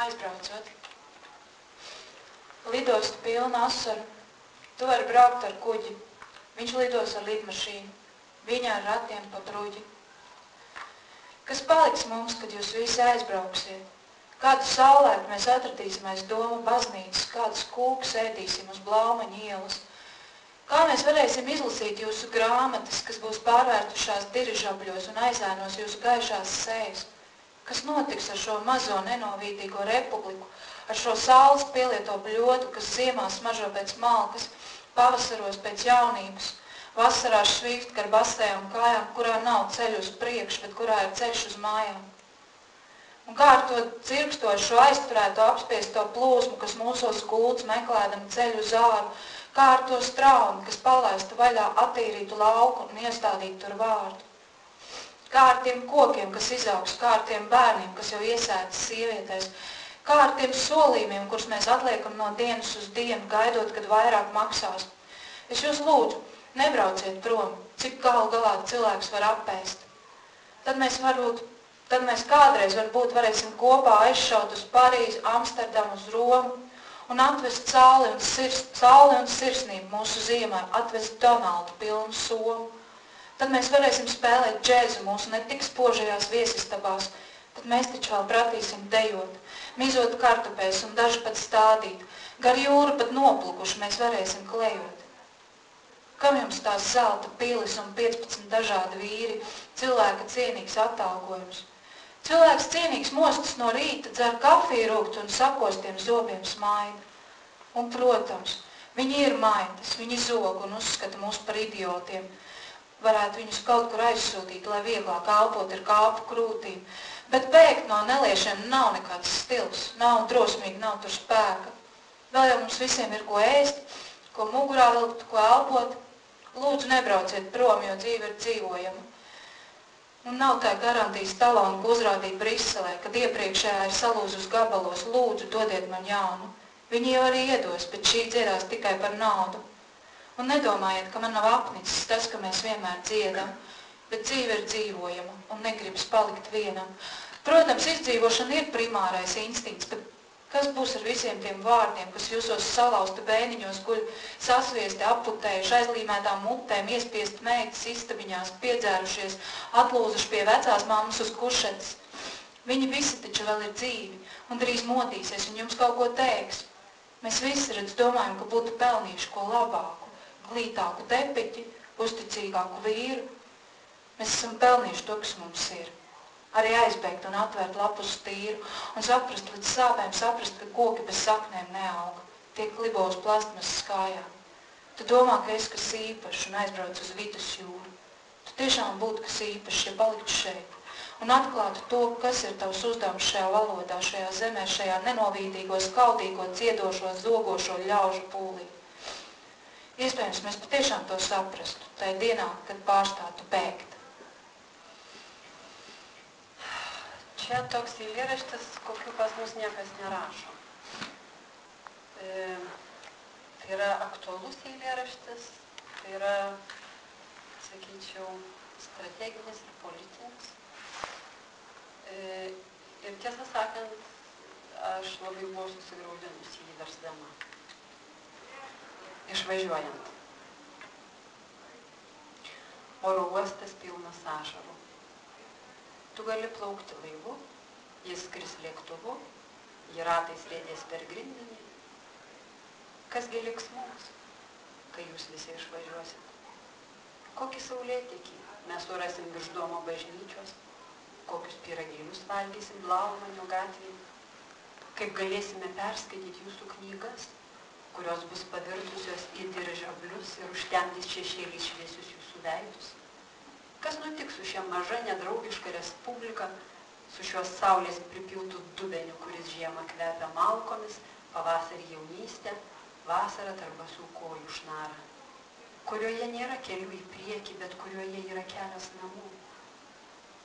aizbraucot. Lidostu pilna asaru. Tu vari braukt ar kuģi. Viņš lidos ar lidmašīnu. Viņa ar ratiem pa bruģi. Kas paliks mums, kad jūs visi aizbrauksiet? Kādu saulētu mēs atradīsim aiz domu baznīcas, kādus kūkus ēdīsim uz Blaumaņa ielas? Kā mēs varēsim izlasīt jūsu grāmatas, kas būs pārvērtušās dirižabļos un aizēnos jūsu gaišās sejas? Kas notiks ar šo mazo nenovītīgo republiku, ar šo saules pielieto bļodu, kas ziemā smaržo pēc malkas, pavasaros pēc jaunības, vasarā švīst gar basējām kājām, kurā nav ceļu uz priekšu, bet kurā ir ceļš uz mājām? Un kā ar to cirkstošo, aizturēto, apspiesto plūsmu, kas mūsos gults meklēdam ceļu uz āru, kā ar to straumi, kas palaistu vaļā attīrītu lauku un iestādītu tur vārdu? Kā ar tiem kokiem, kas izaugs, kā ar tiem bērniem, kas jau iesētas sievietēs, kā ar tiem solījumiem, kurus mēs atliekam no dienas uz dienu, gaidot, kad vairāk maksās? Es jūs lūdzu, nebrauciet prom, cik galu galā cilvēks var apēst. Tad mēs kādreiz varbūt varēsim kopā aizšaut uz Parīzi, Amsterdamu, uz Romu un atvest sauli un sirsnību mūsu ziemā, atvest Donaldu pilnu somu. Tad mēs varēsim spēlēt džēzu mūsu ne tik spožajās viesistabās, tad mēs taču vēl pratīsim dejot, mizot kartupēs un daži pat stādīt, gar jūru pat noplukuši mēs varēsim klejot. Kam jums tās zelta pilis un 15 dažādi vīri, cilvēka cienīgs atalgojums? Cilvēks cienīgs mostas no rīta, dzer kafiju rūgtu un sakostiem zobiem smaida. Un, protams, viņi ir maitas, viņi zog un uzskata mūs par idiotiem. Varētu viņus kaut kur aizsūtīt, lai vieglāk elpot ir kāpu krūtīm. Bet bēgt no neliešiem nav nekāds stils, nav drosmīgi, nav tur spēka. Vēl jau mums visiem ir ko ēst, ko mugurā vilkt, ko elpot. Lūdzu, nebrauciet prom, jo dzīve ir dzīvojama. Un nav tā garantijas talonu, ko uzrādīt Briselē, kad iepriekšējā ir salūzus gabalos. Lūdzu, dodiet man jaunu. Viņi jau arī iedos, bet šī dziedās tikai par naudu. Un nedomājiet, ka man nav apnicis tas, ka mēs vienmēr dziedam, bet dzīve ir dzīvojama un negribas palikt vienam. Protams, izdzīvošana ir primārais instinkts, bet kas būs ar visiem tiem vārdiem, kas jūsos salauzta bēniņos guļ, sasviesti, aputējuši, aizlīmētām mutēm, iespiest meitas istabiņās, piedzērušies, atlūzuši pie vecās mammas uz kušetes? Viņi visi taču vēl ir dzīvi un drīz modīsies un jums kaut ko teiks. Mēs visi redz domājam, ka būtu pelnījuši ko labāku, glītāku tepiķi, uzticīgāku vīru. Mēs esam pelnījuši to, kas mums ir. Arī aizbēgt un atvērt lapus tīru un saprast līdz sāpēm, saprast, ka koki bez saknēm neauga, tiek klibo uz plastmasas kājām. Tu domā, ka esi kas īpašs un aizbrauc uz vidusjūru. Tu tiešām būtu kas īpašs, ja paliktu šeit un atklātu to, kas ir tavs uzdevums šajā valodā, šajā zemē, šajā nenovīdīgo, skaudīgo, ciedošo, zogošo ļaužu pūlī. Iespējams, mēs patiešām to saprastu tajā dienā, kad pārstātu bēgt. Čia toks eilėraštis, kokiu pas mus niekas nerašo. Tai yra aktualus eilėraštis, tai yra, sakyčiau, strateginis ir politinis. Ir tiesą sakant, aš labai buvau susigraudinusi jį versdama, išvažiuojant. Oro uostas pilnas ašarų. Tu gali plaukti laivu, jis skris lėktuvu, jį ratais riedės per grindinį. Kasgi liks mums, kai jūs visi išvažiuosit? Kokį saulėtekį mes surasim virš Domo bažnyčios, kokius pyragėlius valgysim Blaumaņo gatvėje, kaip galėsime perskaityti jūsų knygas, kurios bus pavirtusios į dirižablius ir užtemdys šešėlį šviesius jūsų veidus. Kas nutiks su šia maža nedraugiška respublika, su šios saulės pripiltų dubeniu, kuris žiemą kvepia malkomis, pavasarį jaunystę, vasarą tarp basų kojų šnara, kurioje nėra kelių į priekį, bet kurioje yra kelias namų.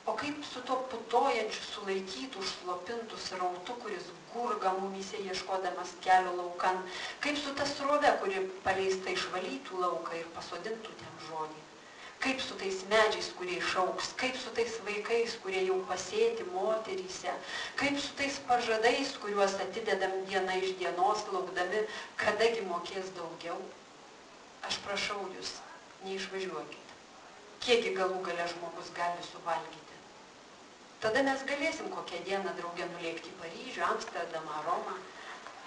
O kaip su to putojančiu, sulaikytų, užslopintų srautu, kuris gurga mumyse ieškodamas kelio laukan, kaip su ta srove, kuri paleista išvalytų lauką ir pasodintų ten žodį. kaip su tais medžiais, kurie išaugs, kaip su tais vaikais, kurie jau pasėti moteryse, kaip su tais pažadais, kuriuos atidedam diena iš dienos, laukdami, kadagi mokės daugiau. Aš prašau jūs, neišvažiuokit. Kiekgi galų gale žmogus gali suvalgyti. Tada mes galėsim kokią dieną draugę nulėkti į Paryžių, Amsterdamą, Romą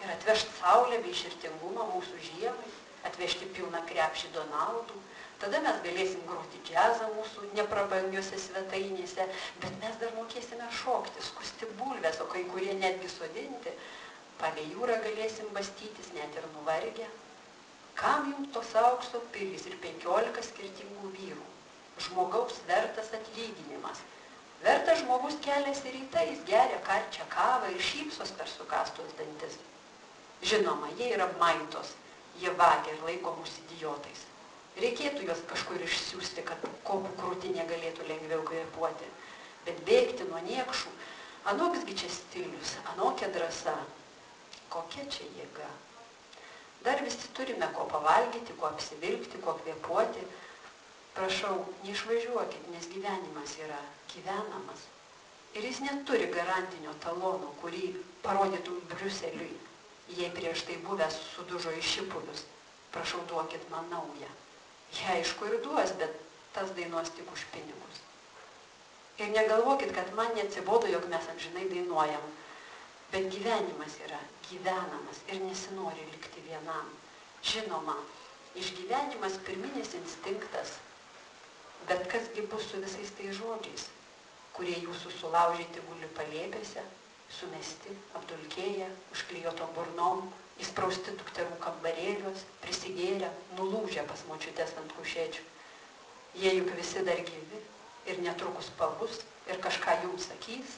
ir atvežti saulę bei širtingumą mūsų žiemai, atvežti pilną krepšį Donaldų. Tada mes galėsim groti džiazą mūsų neprabangiuose svetainėse, bet mes dar mokėsime šokti, skusti bulves, o kai kurie netgi sodinti. Palei jūrą galėsim bastytis, net ir nuvargę. Kam jums tos aukso pilys ir 15 skirtingų vyrų? Žmogaus vertas atlyginimas. Vertas žmogus keliasi rytais, geria karčią kavą ir šypsos per sukastus dantis. Žinoma, jie yra maitos, jie vagia ir laiko mus idiotais. Reikėtų juos kažkur išsiųsti, kad kopų krūtinė galėtų lengviau kvėpuoti. Bet bėgti nuo niekšų, anoksgi čia stilius, anokia drąsa. Kokia čia jėga. Dar visi turime ko pavalgyti, ko apsivilkti, ko kvėpuoti. Prašau, neišvažiuokit, nes gyvenimas yra gyvenamas. Ir jis neturi garantinio talono, kurį parodytų Briuseliui, jei prieš tai buvęs sudužo į šipulius. Prašau, duokit man naują. Jie aišku ir duos, bet tas dainuos tik už pinigus. Ir negalvokit, kad man neatsibodo, jog mes amžinai dainuojam. Bet gyvenimas yra gyvenamas ir nesinori likti vienam. Žinoma, išgyvenimas pirminis instinktas. Bet kasgi bus su visais tais žodžiais, kurie jūsų sulaužyti guli palėpėse, sumesti, apdulkėję, užklijuotom burnom, įsprausti dukterų kambarėliuos, prisigėrę, nulūžę pas močiutes ant kušėčių. Jie juk visi dar gyvi ir netrukus pabus ir kažką jums sakys.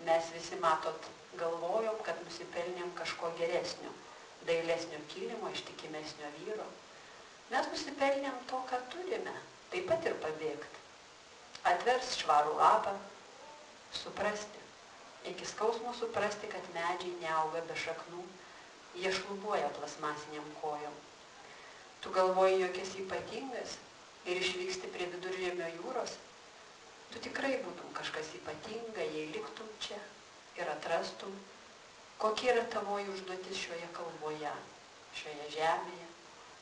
Mes visi, matot, galvojom, kad nusipelnėm kažko geresnio, dailesnio kilimo, ištikimesnio vyro. Mes nusipelnėm to, ką turime, taip pat ir pabėgti. Atvers švarų lapą, suprasti. Iki skausmo suprasti, kad medžiai neauga be šaknų, jie šlubuoja plasmasiniam kojom. Tu galvoji, jog esi ypatingas ir išvyksti prie Viduržemio jūros? Tu tikrai būtum kažkas ypatinga, jei liktum čia ir atrastum, kokia yra tavoji užduotis šioje kalboje, šioje žemėje,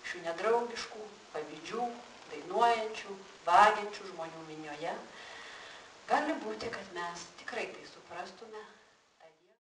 šių nedraugiškų, pavydžių, dainuojančių, vagiančių žmonių minioje. Gali būti, kad mes tikrai tai suprastume